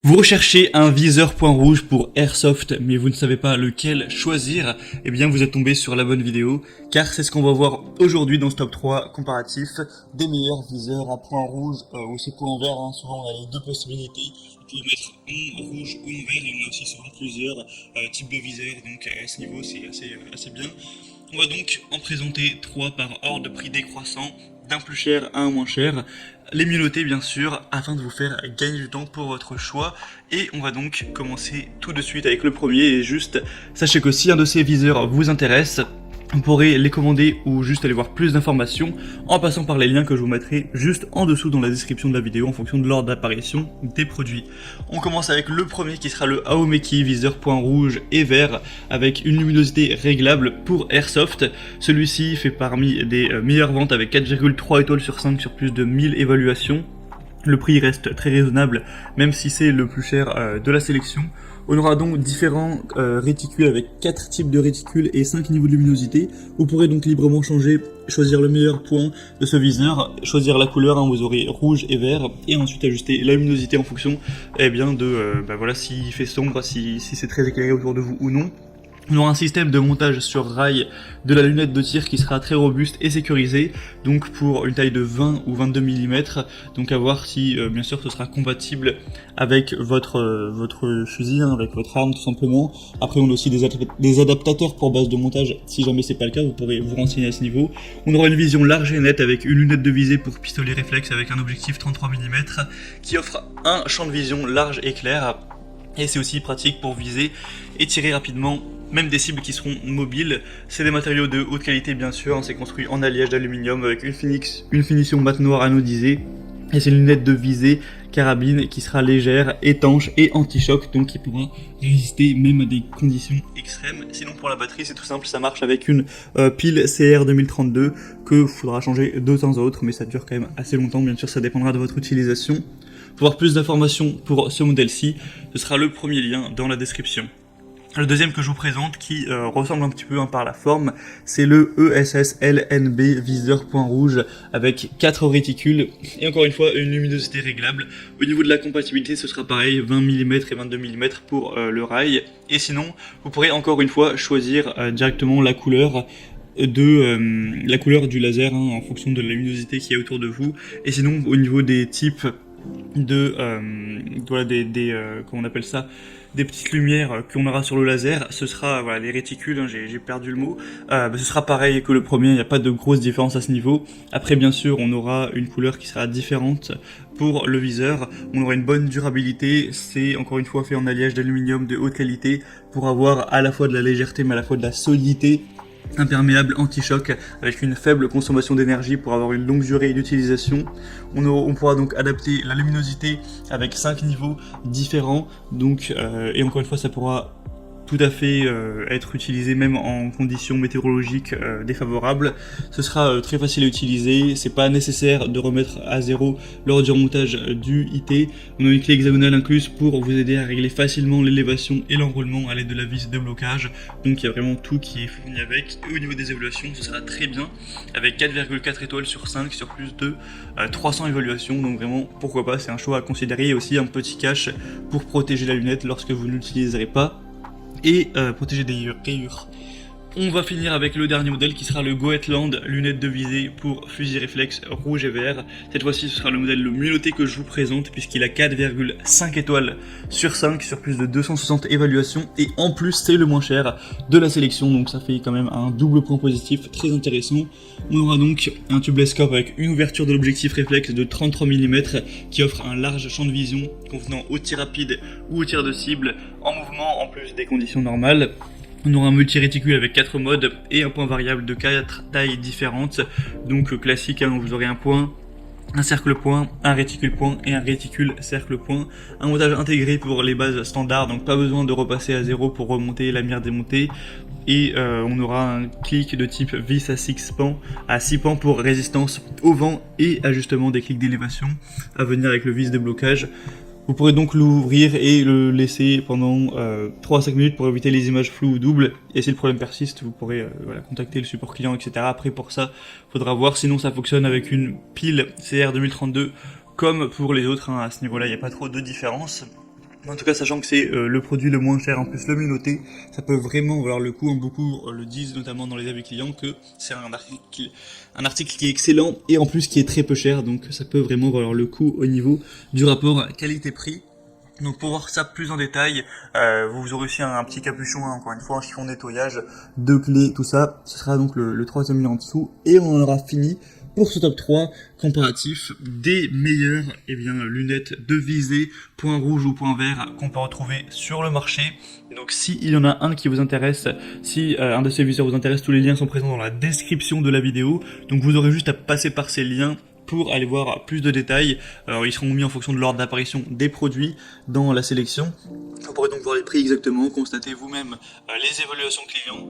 Vous recherchez un viseur point rouge pour Airsoft, mais vous ne savez pas lequel choisir, eh bien vous êtes tombé sur la bonne vidéo, car c'est ce qu'on va voir aujourd'hui dans ce top 3 comparatif des meilleurs viseurs à point rouge ou c'est point vert, hein. Souvent on a les deux possibilités, vous pouvez mettre en rouge ou en vert, et on a aussi souvent plusieurs types de viseurs, donc à ce niveau c'est assez bien. On va donc en présenter 3 par ordre de prix décroissant, d'un plus cher à un moins cher, les mieux notés bien sûr, afin de vous faire gagner du temps pour votre choix. Et on va donc commencer tout de suite avec le premier, et juste sachez que si un de ces viseurs vous intéresse, vous pourrez les commander ou juste aller voir plus d'informations en passant par les liens que je vous mettrai juste en dessous dans la description de la vidéo en fonction de l'ordre d'apparition des produits. On commence avec le premier qui sera le Aomeki viseur point rouge et vert avec une luminosité réglable pour Airsoft. Celui-ci fait parmi des meilleures ventes avec 4,3 étoiles sur 5 sur plus de 1000 évaluations. Le prix reste très raisonnable, même si c'est le plus cher de la sélection. On aura donc différents réticules avec 4 types de réticules et 5 niveaux de luminosité. Vous pourrez donc librement choisir le meilleur point de ce viseur, choisir la couleur, hein, vous aurez rouge et vert, et ensuite ajuster la luminosité en fonction bien de voilà, s'il fait sombre, si c'est très éclairé autour de vous ou non. On aura un système de montage sur rail de la lunette de tir qui sera très robuste et sécurisé, donc pour une taille de 20 ou 22 mm, donc à voir si bien sûr ce sera compatible avec votre fusil, hein, avec votre arme tout simplement. Après on a aussi des adaptateurs pour base de montage, si jamais c'est pas le cas vous pourrez vous renseigner à ce niveau. On aura une vision large et nette avec une lunette de visée pour pistolet réflexe avec un objectif 33 mm qui offre un champ de vision large et clair. Et c'est aussi pratique pour viser et tirer rapidement, même des cibles qui seront mobiles. C'est des matériaux de haute qualité bien sûr, hein, c'est construit en alliage d'aluminium avec une finition mat noire anodisée. Et c'est une lunette de visée carabine qui sera légère, étanche et anti-choc, donc qui pourra résister même à des conditions extrêmes. Sinon pour la batterie c'est tout simple, ça marche avec une pile CR 2032 que faudra changer de temps à autre, mais ça dure quand même assez longtemps, bien sûr ça dépendra de votre utilisation. Pour avoir plus d'informations pour ce modèle-ci, ce sera le premier lien dans la description. Le deuxième que je vous présente, qui ressemble un petit peu par la forme, c'est le ESS LNB viseur point rouge avec 4 réticules et encore une fois une luminosité réglable. Au niveau de la compatibilité, ce sera pareil, 20 mm et 22 mm pour le rail. Et sinon, vous pourrez encore une fois choisir directement la couleur du laser, hein, en fonction de la luminosité qui est autour de vous. Et sinon, au niveau des types de voilà, comment on appelle ça, des petites lumières qu'on aura sur le laser, ce sera voilà, les réticules, hein, j'ai perdu le mot, ce sera pareil que le premier, il n'y a pas de grosse différence à ce niveau. Après bien sûr on aura une couleur qui sera différente pour le viseur, on aura une bonne durabilité, c'est encore une fois fait en alliage d'aluminium de haute qualité pour avoir à la fois de la légèreté mais à la fois de la solidité. Imperméable anti-choc avec une faible consommation d'énergie pour avoir une longue durée d'utilisation. On pourra donc adapter la luminosité avec 5 niveaux différents, donc, et encore une fois ça pourra tout à fait être utilisé même en conditions météorologiques défavorables. Ce sera très facile à utiliser, c'est pas nécessaire de remettre à zéro lors du remontage du IT. On a une clé hexagonale incluse pour vous aider à régler facilement l'élévation et l'enroulement à l'aide de la vis de blocage, donc il y a vraiment tout qui est fourni avec. Et au niveau des évaluations, ce sera très bien avec 4,4 étoiles sur 5 sur plus de 300 évaluations, donc vraiment pourquoi pas, c'est un choix à considérer. Et aussi un petit cache pour protéger la lunette lorsque vous ne l'utiliserez pas et protéger des rayures. On va finir avec le dernier modèle qui sera le Goetland, lunette de visée pour fusil réflexe rouge et vert. Cette fois-ci ce sera le modèle le mieux noté que je vous présente puisqu'il a 4,5 étoiles sur 5 sur plus de 260 évaluations, et en plus c'est le moins cher de la sélection, donc ça fait quand même un double point positif très intéressant. On aura donc un tubeless scope avec une ouverture de l'objectif réflexe de 33 mm qui offre un large champ de vision convenant au tir rapide ou au tir de cible en mouvement en plus des conditions normales. On aura un multi-réticule avec 4 modes et un point variable de 4 tailles différentes. Donc classique, hein, vous aurez un point, un cercle point, un réticule point et un réticule cercle point. Un montage intégré pour les bases standards, donc pas besoin de repasser à 0 pour remonter la mire démontée. Et on aura un clic de type vis à 6 pans pour résistance au vent et ajustement des clics d'élévation à venir avec le vis de blocage. Vous pourrez donc l'ouvrir et le laisser pendant 3 à 5 minutes pour éviter les images floues ou doubles. Et si le problème persiste, vous pourrez voilà, contacter le support client, etc. Après pour ça, faudra voir. Sinon ça fonctionne avec une pile CR 2032 comme pour les autres, hein. À ce niveau-là, il n'y a pas trop de différence. En tout cas, sachant que c'est le produit le moins cher, en plus le mieux noté, ça peut vraiment valoir le coup. Beaucoup le disent, notamment dans les avis clients, que c'est un article qui est excellent et en plus qui est très peu cher. Donc ça peut vraiment valoir le coup au niveau du rapport qualité-prix. Donc pour voir ça plus en détail, vous aurez aussi un petit capuchon, hein, encore une fois, un chiffon de nettoyage, deux clés, tout ça. Ce sera donc le troisième lien en dessous. Et on en aura fini pour ce top 3 comparatif des meilleures lunettes de visée, point rouge ou point vert, qu'on peut retrouver sur le marché. Et donc s'il y en a un qui vous intéresse, si un de ces viseurs vous intéresse, tous les liens sont présents dans la description de la vidéo. Donc vous aurez juste à passer par ces liens pour aller voir plus de détails. Alors ils seront mis en fonction de l'ordre d'apparition des produits dans la sélection. Vous pourrez donc voir les prix exactement, constater vous-même les évaluations clients.